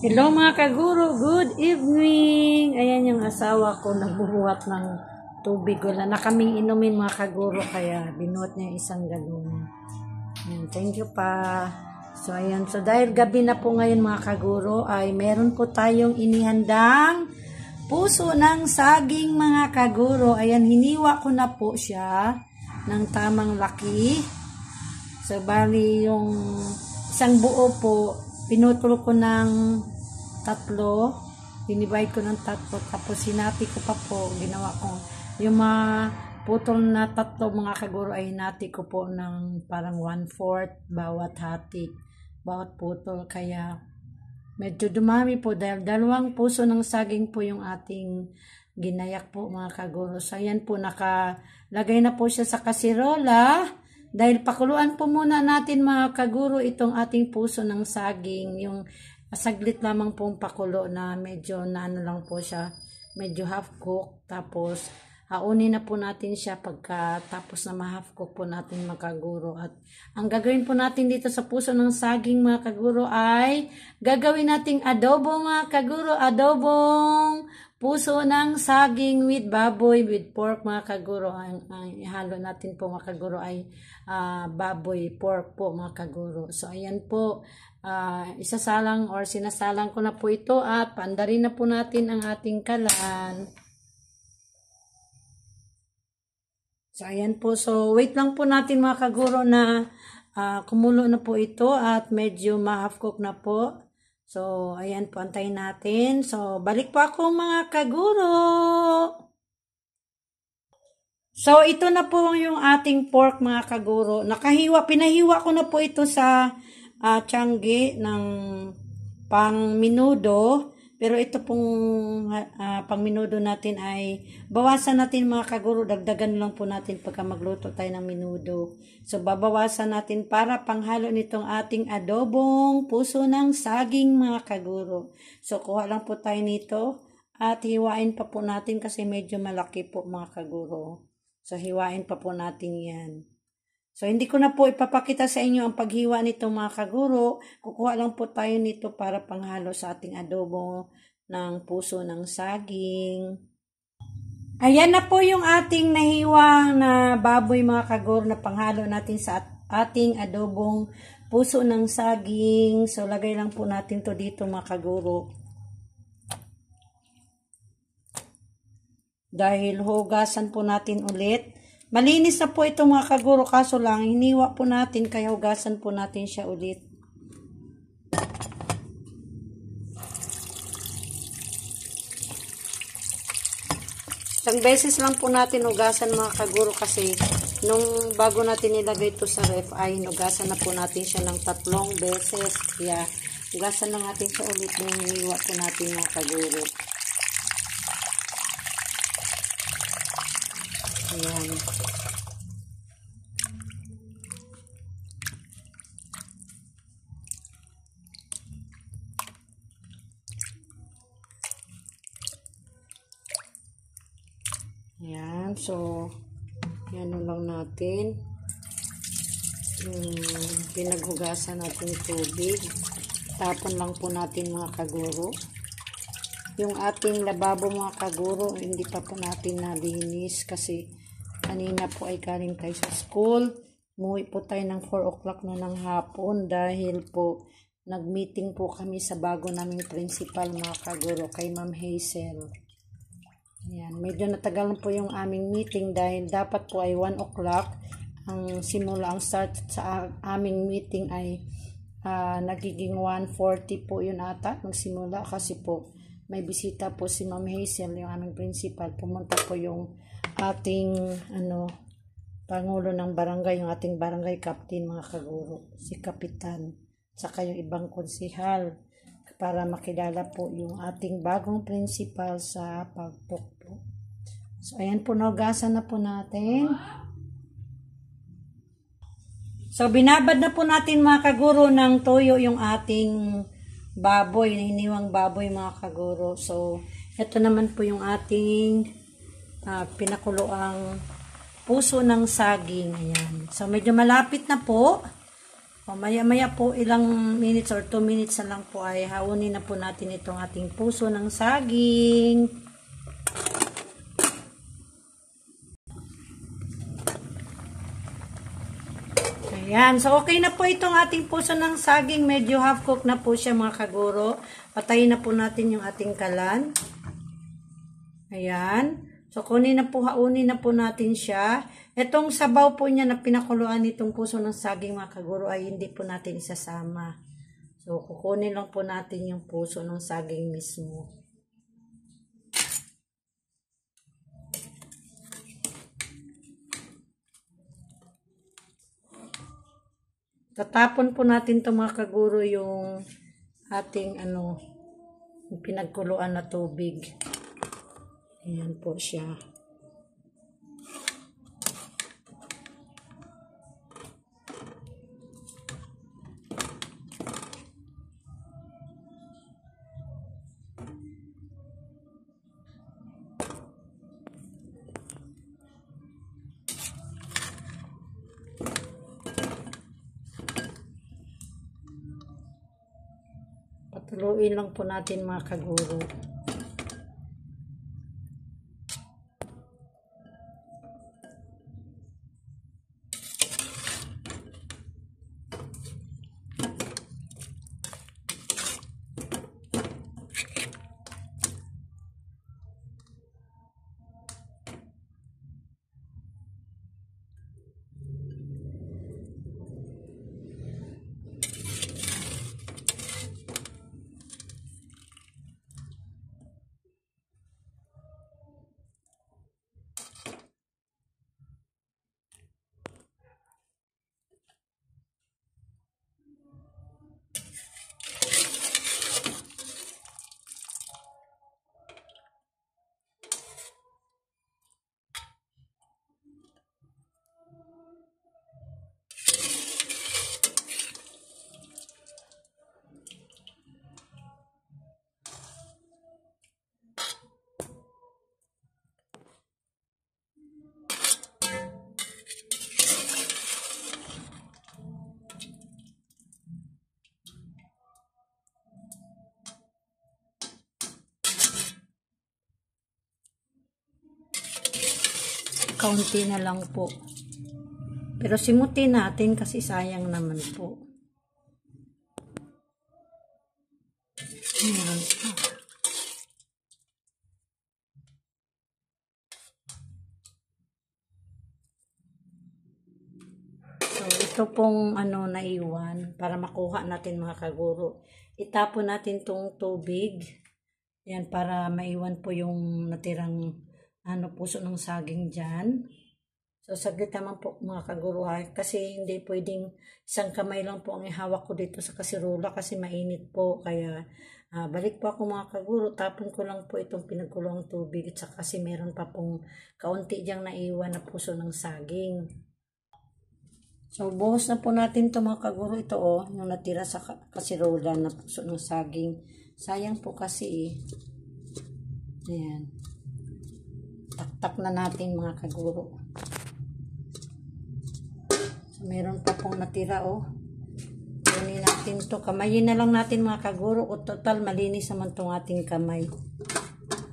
Hello mga kaguro, good evening! Ayan yung asawa ko, nagbubuhat ng tubig. Wala na kaming inumin mga kaguro, kaya binuhat niya isang galon. Ayan, thank you pa. So ayan, so dahil gabi na po ngayon mga kaguro, ay meron po tayong inihandang puso ng saging mga kaguro. Ayan, hiniwa ko na po siya ng tamang laki. So bali yung isang buo po, pinutol ko ng tatlo, dinivide ko ng tatlo, tapos hinati ko pa po, ginawa ko yung mga putol na tatlo mga kaguro ay hinati ko po ng parang 1/4 bawat hati, bawat putol, kaya medyo dumami po dahil dalawang puso ng saging po yung ating ginayak po mga kaguro. So ayan po, nakalagay na po siya sa kasirola. Dahil pakuluan po muna natin mga kaguro itong ating puso ng saging, yung saglit lamang pong pakulo na medyo na ano lang po siya, medyo half cook, tapos haunin na po natin siya pagkatapos na ma-half cook po natin mga kaguro. At ang gagawin po natin dito sa puso ng saging mga kaguro ay gagawin nating adobo mga kaguro, adobong puso ng saging with baboy, with pork mga kaguro. Ang ihalo natin po mga kaguro ay baboy, pork po mga kaguro. So ayan po, isasalang or sinasalang ko na po ito at paandarin na po natin ang ating kalan. So ayan po, so wait lang po natin mga kaguro na kumulo na po ito at medyo ma-half cook na po. So, ayan po, antayin natin. So, balik po ako mga kaguro. So, ito na po yung ating pork mga kaguro. Pinahiwa ko na po ito sa tiyangge ng pang minudo. Pero ito pong pang minudo natin ay bawasan natin mga kaguro. Dagdagan lang po natin pagka magluto tayo ng minudo. So, babawasan natin para panghalo nitong ating adobong puso ng saging mga kaguro. So, kuha lang po tayo nito at hiwain pa po natin kasi medyo malaki po mga kaguro. So, hiwain pa po natin yan. So, hindi ko na po ipapakita sa inyo ang paghiwa nito mga kaguro. Kukuha lang po tayo nito para panghalo sa ating adobo ng puso ng saging. Ayan na po yung ating nahiwa na baboy mga kaguro na panghalo natin sa ating adobong puso ng saging. So, lagay lang po natin to dito mga kaguro. Dahil hugasan po natin ulit. Malinis na po ito mga kaguro, kaso lang hiniwa po natin kaya hugasan po natin siya ulit. Isang beses lang po natin hugasan mga kaguro kasi nung bago natin nilagay ito sa ref ay hugasan na po natin siya ng 3 beses. Kaya hugasan lang natin siya ulit nung hiniwa po natin mga kaguro. Ayan. Ayan. So, yan lang natin. Pinaghugasan natin tubig. Tapon lang po natin mga kaguro. Yung ating lababo mga kaguro, hindi pa po natin nalinis kasi kanina po ay galing tayo sa school. Umuwi po tayo ng 4 o'clock na ng hapon dahil po nag-meeting po kami sa bago naming principal mga kaguro kay Ma'am Hazel. Ayan, medyo natagal po yung aming meeting dahil dapat po ay 1 o'clock ang simula, ang start sa aming meeting ay nagiging 1:40 po yun ata magsimula kasi po may bisita po si Ma'am Hazel, yung aming principal. Pumunta po yung ating pangulo ng barangay, yung ating barangay captain mga kaguro, si kapitan, saka yung ibang konsihal para makilala po yung ating bagong principal sa pagpukpok. So, ayan po, naugasan na po natin. So, binabad na po natin mga kaguro ng toyo yung ating baboy, hiniwang baboy mga kaguro. So, ito naman po yung ating pinakuloang puso ng saging. Ayan. So, medyo malapit na po. O maya-maya po, ilang minutes or 2 minutes na lang po ay haunin na po natin itong ating puso ng saging. Ayan. So, okay na po itong ating puso ng saging. Medyo half cook na po siya mga kaguro. Patayin na po natin yung ating kalan. Ayan. So, haunin na po natin siya. Itong sabaw po niya na pinakuluan nitong puso ng saging mga kaguro ay hindi po natin isasama. So, kukunin lang po natin yung puso ng saging mismo. Tatapon po natin ito mga kaguro yung ating yung pinagkuluan na tubig. Ayan po siya. Patuluin lang po natin mga kaguro. Kaunti na lang po. Pero simutin natin kasi sayang naman po. Meron pa. So, ito pong naiwan para makuha natin mga kaguro. Itapon natin tong tubig. Yan, para maiwan po yung natirang puso ng saging dyan. So, saglit naman po mga kaguro ha. Kasi hindi pwedeng isang kamay lang po ang ihawak ko dito sa kasirola kasi mainit po. Kaya, balik po ako mga kaguro. Tapon ko lang po itong pinagkulong tubig. At saka kasi meron pa pong kaunti dyang naiwan na puso ng saging. So, buhos na po natin ito mga kaguro. Ito yung natira sa kasirola na puso ng saging. Sayang po kasi Ayan. Tak na natin mga kaguro. So, meron pa pong natira Kunin natin to. Kamayin na lang natin mga kaguro. O total malinis naman tong ating kamay.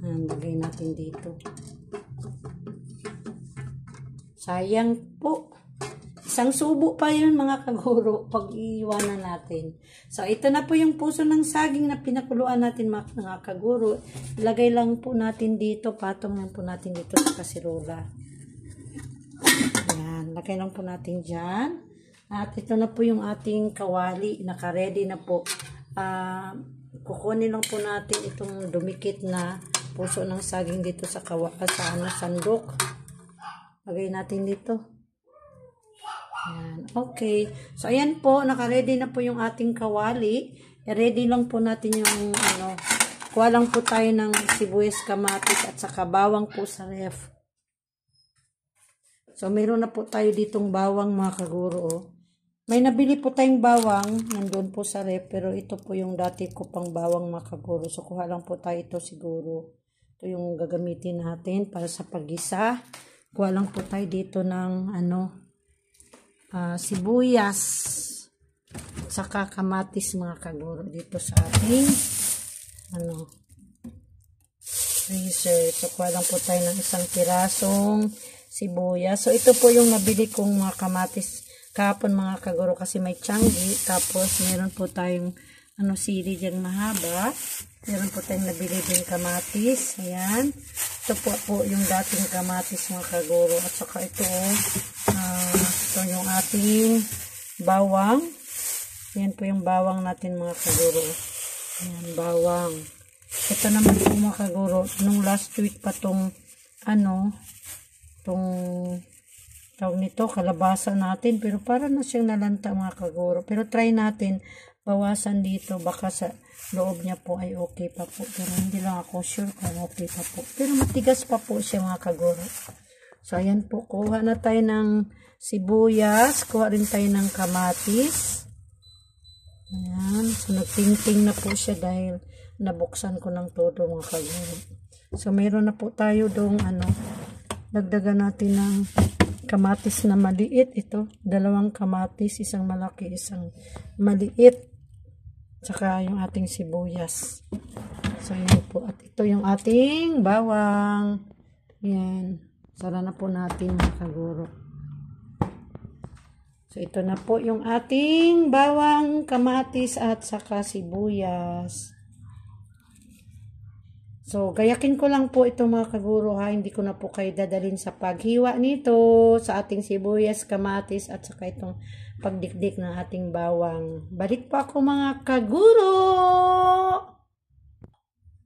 Lagay natin dito. Sayang po. Isang subo pa yun mga kaguro pag iiwanan natin. So ito na po yung puso ng saging na pinakuluan natin mga kaguro. Ilagay lang po natin dito. Patong lang po natin dito sa kasirola. Ayan. Lagay lang po natin dyan. At ito na po yung ating kawali. Naka-ready na po. Kukunin lang po natin itong dumikit na puso ng saging dito sa sandok. Lagay natin dito. Ayan. Okay. So, ayan po. Naka-ready na po yung ating kawali. I-ready lang po natin yung kuha lang po tayo ng sibuyas, kamatis at saka bawang po sa ref. So, meron na po tayo ditong bawang mga kaguro. May nabili po tayong bawang. Nandun po sa ref. Pero ito po yung dati ko pang bawang mga kaguro. So, kuha lang po tayo ito siguro. Ito yung gagamitin natin para sa paggisa. Kuha lang po tayo dito ng sibuyas. saka kamatis mga kaguro dito sa ating freezer. So, kuha lang po tayo ng isang pirasong sibuyas. So, ito po yung nabili kong mga kamatis kahapon mga kaguro kasi may tianggi. Tapos, meron po tayong sili dyan mahaba. Meron po tayong nabili din kamatis. Ayan. Ito po yung dating kamatis mga kaguro. At saka ito yung ating bawang. Ayan po yung bawang natin mga kaguro. Ayan, bawang. Ito naman po mga kaguro. Nung last week pa tong tawag nito, kalabasa natin. Pero para na siyang nalanta mga kaguro. Pero try natin bawasan dito. Baka sa loob niya po ay okay pa po. Pero hindi lang ako sure kung okay pa po. Pero matigas pa po siya mga kaguro. So, ayan po. Kuha na tayo ng sibuyas. Kuha rin tayo ng kamatis. Ayan. So, nagtingting na po siya dahil nabuksan ko ng todo mga kaguro. So, mayroon na po tayo dong dagdagan natin ng kamatis na maliit. Ito, 2 kamatis. Isang malaki, isang maliit. Saka yung ating sibuyas. So, yan po. At ito yung ating bawang. Yan. Sara na po natin mga kaguro. So, ito na po yung ating bawang, kamatis, at saka sibuyas. So, gayakin ko lang po ito mga kaguro ha. Hindi ko na po kayo dadalhin sa paghiwa nito, sa ating sibuyas, kamatis, at saka itong pagdikdik ng ating bawang. Balik po ako mga kaguro!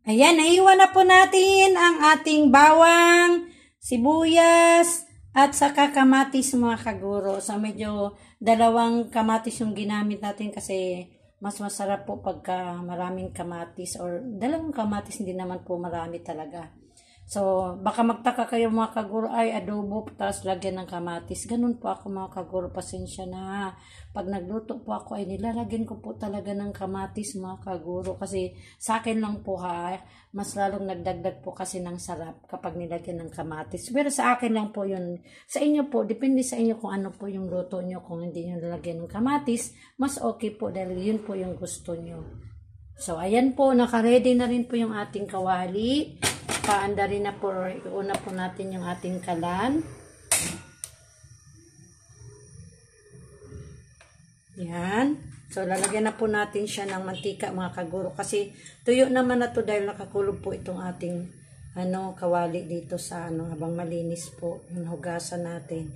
Ayan, naiwan na po natin ang ating bawang, sibuyas, at saka kamatis mga kaguro. So, medyo 2 kamatis yung ginamit natin kasi mas masarap po pagka maraming kamatis or 2 kamatis, hindi naman po marami talaga. So, baka magtaka kayo mga kaguro, ay adobo, tapos lagyan ng kamatis. Ganun po ako mga kaguro, pasensya na. Pag nagluto po ako, ay nilalagyan ko po talaga ng kamatis mga kaguro. Kasi sa akin lang po ha, mas lalong nagdagdag po kasi ng sarap kapag nilagyan ng kamatis. Pero sa akin lang po yun. Sa inyo po, depende sa inyo kung ano po yung luto nyo. Kung hindi nyo nilagyan ng kamatis, mas okay po dahil yun po yung gusto nyo. So, ayan po, naka-ready na rin po yung ating kawali. Paanda rin na po, iuna po natin yung ating kalan. Yan. So, lalagyan na po natin siya ng mantika mga kaguro. Kasi, tuyo naman na to dahil nakakulog po itong ating kawali dito sa habang malinis po yung hugasan natin.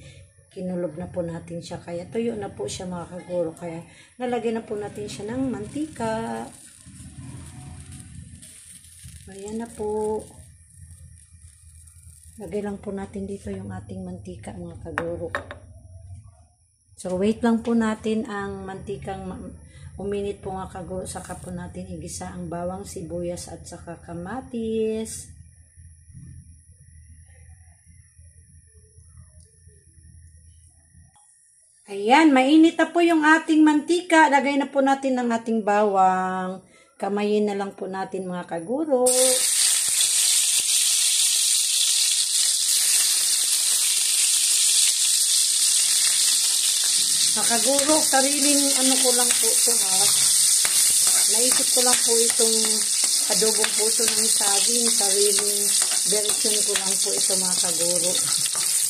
Kinulog na po natin siya. Kaya, tuyo na po siya mga kaguro. Kaya, lalagyan na po natin siya ng mantika. Ayan na po. Lagay lang po natin dito yung ating mantika mga kaguro. So, wait lang po natin ang mantikang uminit po mga kaguro. Saka po natin igisa ang bawang, sibuyas at saka kamatis. Ayan, mainit na po yung ating mantika. Lagay na po natin ang ating bawang. Kamayin na lang po natin mga kaguro. Kaguro, sariling ko lang po ito ha. Naisip ko lang po itong adobong puso ng saging. Sariling version ko lang po ito mga kaguro.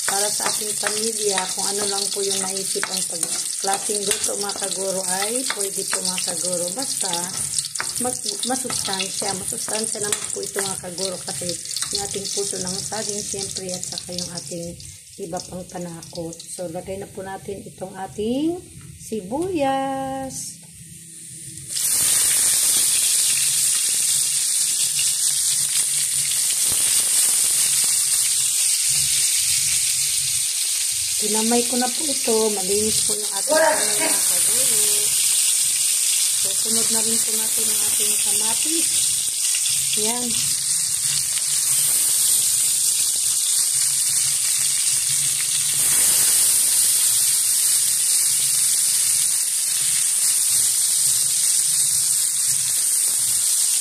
Para sa ating pamilya, kung ano lang po yung naisip ang klaseng luto mga kaguro ay pwede po mga kaguro. Basta masustansya. Masustansya naman po ito mga kaguro kasi yung ating puso ng saging siyempre at saka yung ating iba pang panakot. So, lagay na po natin itong ating sibuyas. Kinamay ko na po ito. Malinis po yung ating kamay mga kaguro. So, sunod na rin po natin ang ating kamatis. Yan.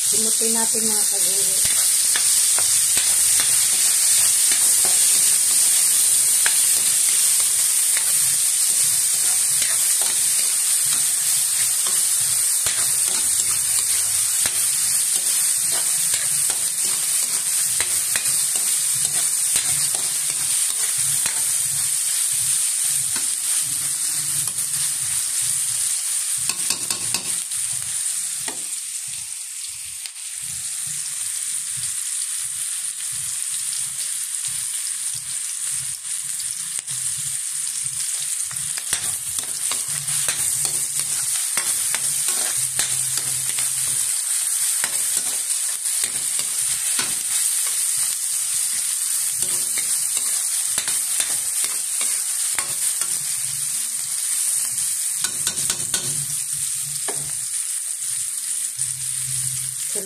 Simutin natin mga kaguro.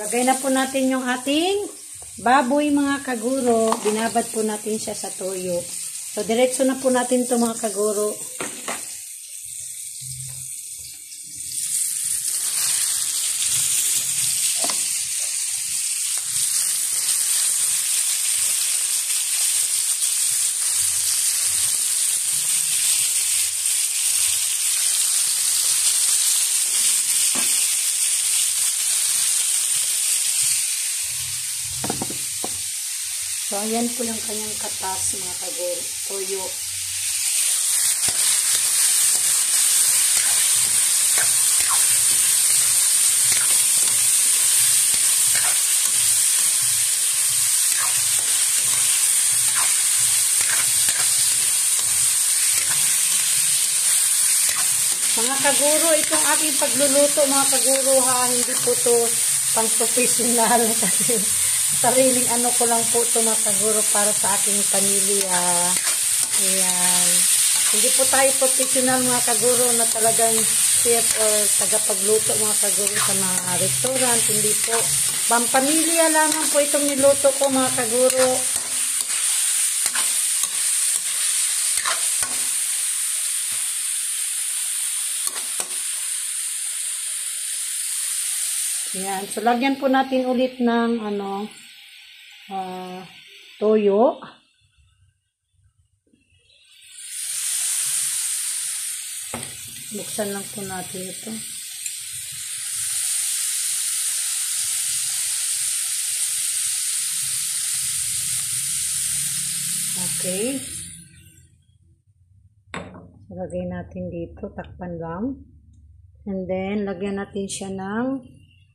Lagay na po natin yung ating baboy mga kaguro. Binabad po natin siya sa toyo. So, diretso na po natin ito mga kaguro. So, ayan po yung kanyang katas, mga kaguro, toyo. Mga kaguro, itong aking pagluluto, mga kaguro ha, hindi po to pang professional kasi sariling ano ko lang po ito mga kaguro para sa aking pamilya. Ayan. Hindi po tayo professional mga kaguro na talagang chef or tagapagluto mga kaguro sa mga restaurant. Hindi po. Pampamilya lamang po itong niluto ko mga kaguro. Ayan. So, lagyan po natin ulit ng toyo. Buksan lang po natin ito. Okay. So, lagay natin dito. Takpan lang. And then, lagyan natin siya ng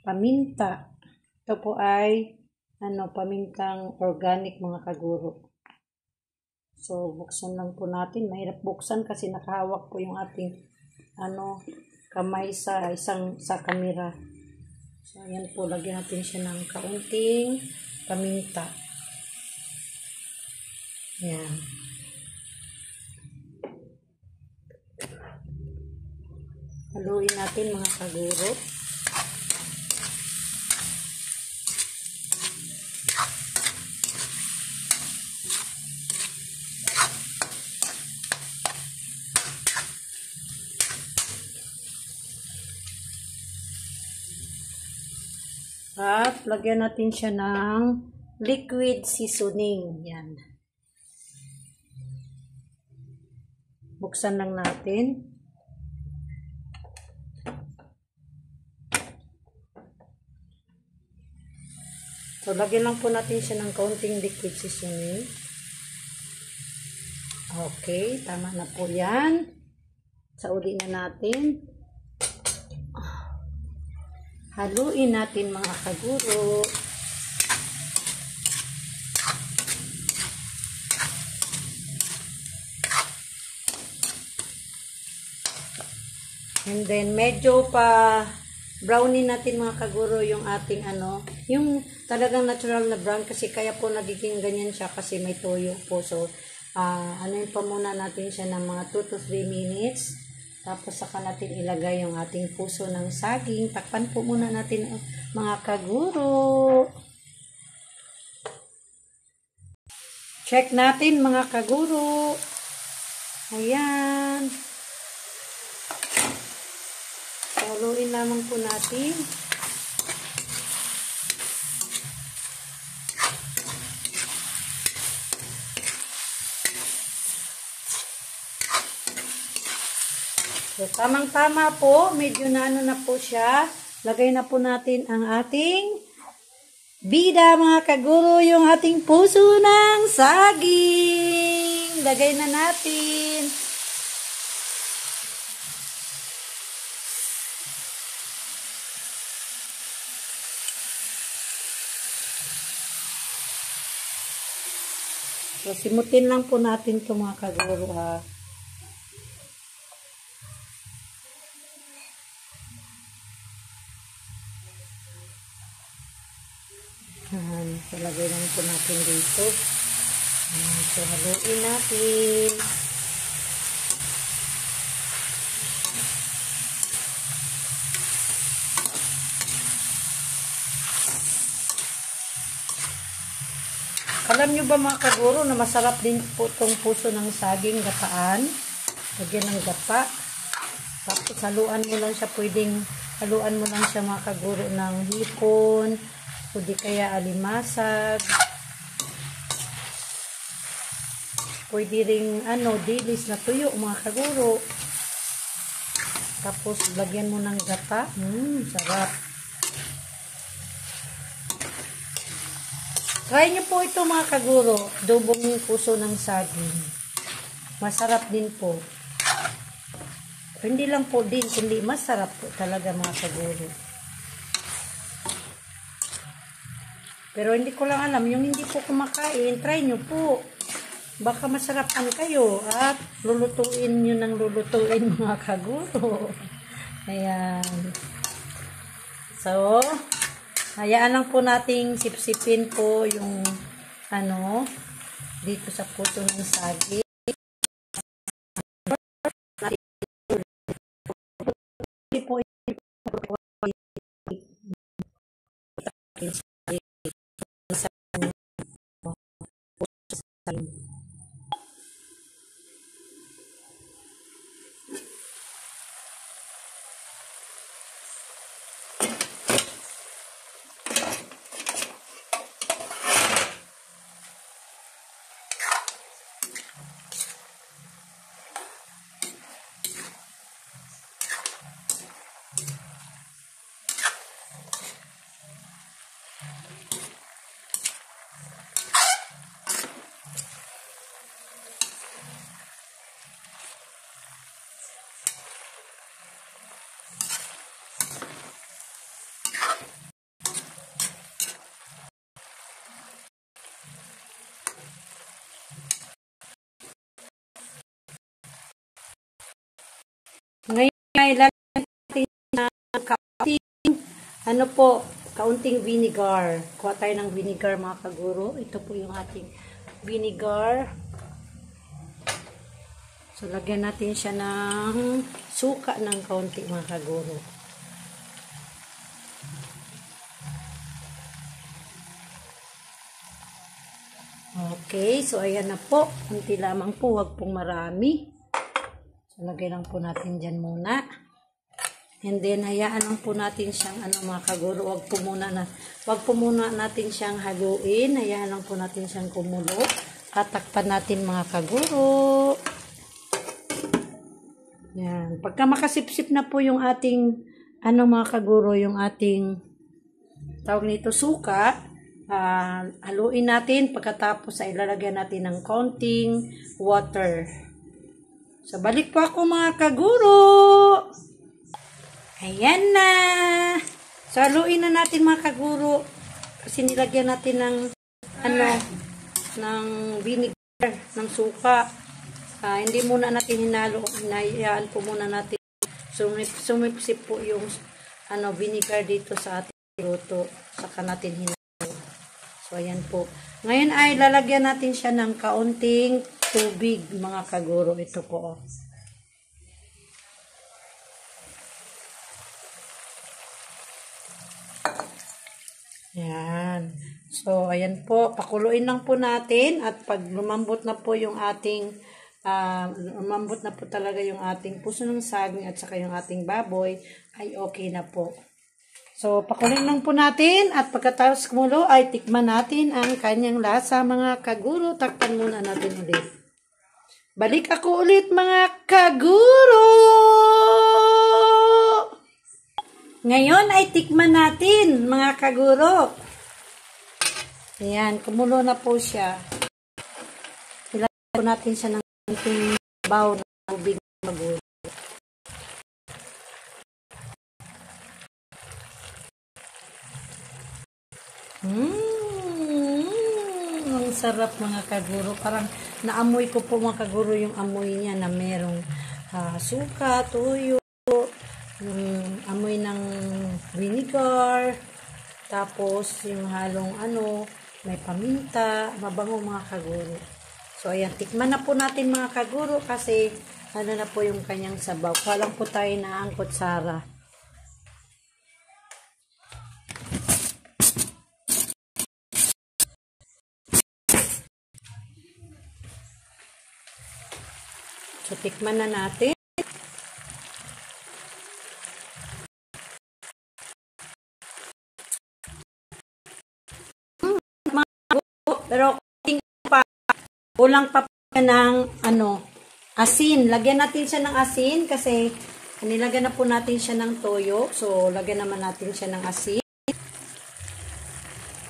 paminta. Ito po ay pamintang organic mga kaguro. So, buksan lang po natin. Mahirap buksan kasi nakahawak po yung ating kamay sa kamera. So, ayan po. Lagyan natin siya ng kaunting paminta. Ayan. Haluin natin mga kaguro. At lagyan natin siya ng liquid seasoning. Yan. Buksan lang natin. So, lagyan lang po natin siya ng kaunting liquid seasoning. Okay, tama na po yan. Sauli na natin. Haluin natin mga kaguro. And then medyo pa brownie natin mga kaguro yung ating yung talagang natural na brown kasi kaya po nagiging ganyan siya kasi may toyo po. So yun pa muna natin siya ng mga 2 to 3 minutes. Tapos saka natin ilagay yung ating puso ng saging. Takpan po muna natin mga kaguro. Check natin mga kaguro. Ayan. Haluin lamang po natin. So, tamang-tama po. Medyo na po siya. Lagay na po natin ang ating bida, mga kaguro, yung ating puso ng saging. Lagay na natin. So, simutin lang po natin ito mga kaguro ha. So, lagay lang po natin dito. So, haluin natin. Alam nyo ba mga kaguro na masarap din po itong puso ng saging gataan? Lagyan ng gata. Tapos haluan mo lang siya, haluan mo lang siya mga kaguro ng hipon, o di kaya alimasag. Pwede ring dilis na tuyo mga kaguro. Tapos lagyan mo ng gata. Sarap. Try nyo po ito mga kaguro, adobong puso ng saging. Masarap din po. Hindi lang po din, kundi masarap po talaga mga kaguro. Pero hindi ko lang alam, yung hindi po kumakain, try nyo po. Baka masarapan kayo at lulutuin nyo ng lulutuin mga kaguro. Ayan. So, hayaan lang po nating sipsipin po yung dito sa puso ng saging. Po ngayon ay lagyan natin ng kaunting vinegar. Kuha tayo ng vinegar mga kaguro. Ito po yung ating vinegar. So lagyan natin siya ng suka ng kaunti mga kaguro. Okay, so ayan na po. Kunti lamang po, wag pong marami. So, lagay lang po natin dyan muna. And then, hayaan lang po natin siyang, mga kaguro, wag po muna natin siyang haluin. Hayaan lang po natin siyang kumulo. Tatakpan natin mga kaguro. Yan. Pagka makasipsip na po yung ating, mga kaguro, yung ating, tawag nito, suka, haluin natin. Pagkatapos, ay ilalagyan natin ng konting water. So, balik po ako mga kaguro. Ayan na. So, haluin na natin mga kaguro. Kasi nilagyan natin ng, ng vinegar, ng suka. Hindi muna natin hinalo. Hinayaan po muna natin. Sumipsip po yung, vinegar dito sa ating luto. Saka natin hinalo. So, ayan po. Ngayon ay lalagyan natin siya ng kaunting tubig, mga kaguro. Ito po. Yan. So, ayan po. Pakuluin lang po natin. At pag lumambot na po yung ating, lumambot na po talaga yung ating puso ng saging at saka yung ating baboy, ay okay na po. So, pakuluin lang po natin. At pagkatapos kumulo, ay tikman natin ang kanyang lasa, mga kaguro. Takpan muna natin ulit. Balik ako ulit mga kaguro! Ngayon ay tikman natin mga kaguro. Ayan, kumulo na po siya. Ilagay po natin siya ng konting baw ng tubig na magulo. Ang sarap mga kaguro. Parang naamoy ko po mga kaguro yung amoy niya na merong suka, tuyo, yung amoy ng vinegar, tapos yung halong may paminta, mabango mga kaguro. So ayan, tikman na po natin mga kaguro kasi na po yung kanyang sabaw. Walang po tayo na ang kutsara. So, tikman na natin. Pero kulang pa ng asin. Lagyan natin siya ng asin kasi nilagyan na po natin siya ng toyo. So, lagyan naman natin siya ng asin.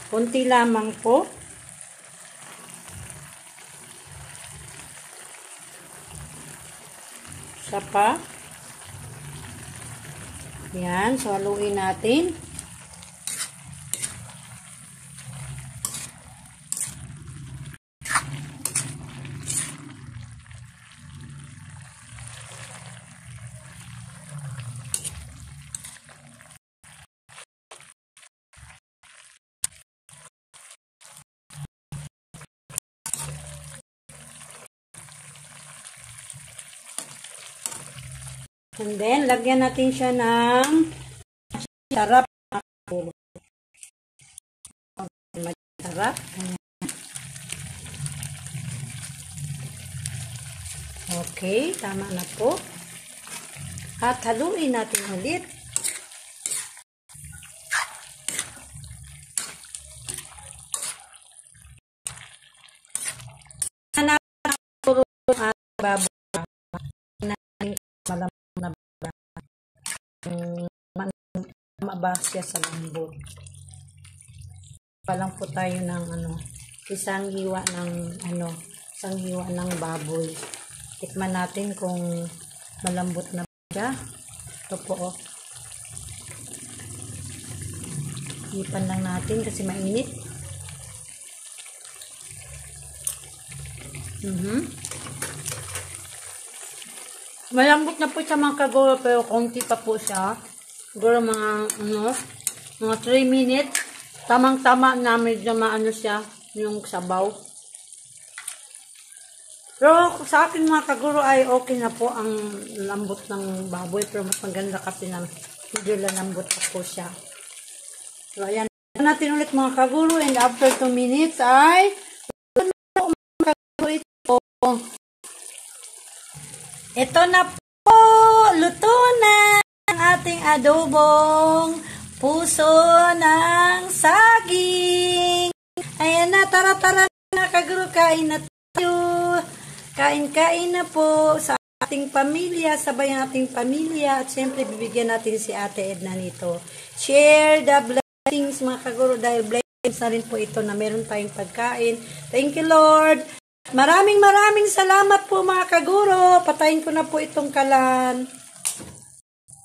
Kunti lamang po. Siya pa. Yan. So, haluin natin. And then, lagyan natin siya ng sarap. Sarap. Okay, tama na po. At haluin natin ulit. Mabas siya sa lambot. Palang po tayo ng isang hiwa ng baboy. Tikman natin kung malambot na siya. Ito po, oh. Hipan lang natin kasi mainit. Malambot na po siya mga kaguro, pero konti pa po siya. Siguro mga 3 minutes. Tamang-tama na medyo maano siya, yung sabaw. Pero sa akin mga kaguro ay okay na po ang lambot ng baboy. Pero mas maganda kasi na medyo lambot pa po siya. So ayan. Natin ulit mga kaguro, and after 2 minutes ay ito na po, luto na ang ating adobong puso ng saging. Ayan na, tara-tara na kaguro, kain na tayo. Kain-kain na po sa ating pamilya, sabay ang ating pamilya, at syempre bibigyan natin si Ate Edna nito. Share the blessings mga kaguro, dahil blessings na rin po ito na meron tayong pagkain. Thank you Lord. Maraming salamat po mga kaguro. Patayin ko na po itong kalan.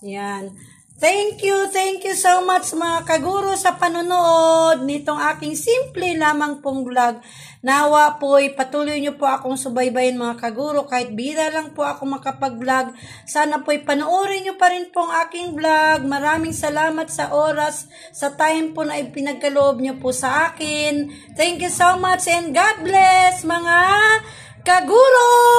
Yan. Thank you so much mga kaguro sa panonood nitong aking simple lamang pong vlog. Nawa po'y patuloy nyo po akong subaybayin mga kaguro. Kahit bira lang po ako makapag-vlog. Sana po'y panoorin nyo pa rin pong aking vlog. Maraming salamat sa oras, sa time po na ipinagkaloob nyo po sa akin. Thank you so much and God bless mga kaguro!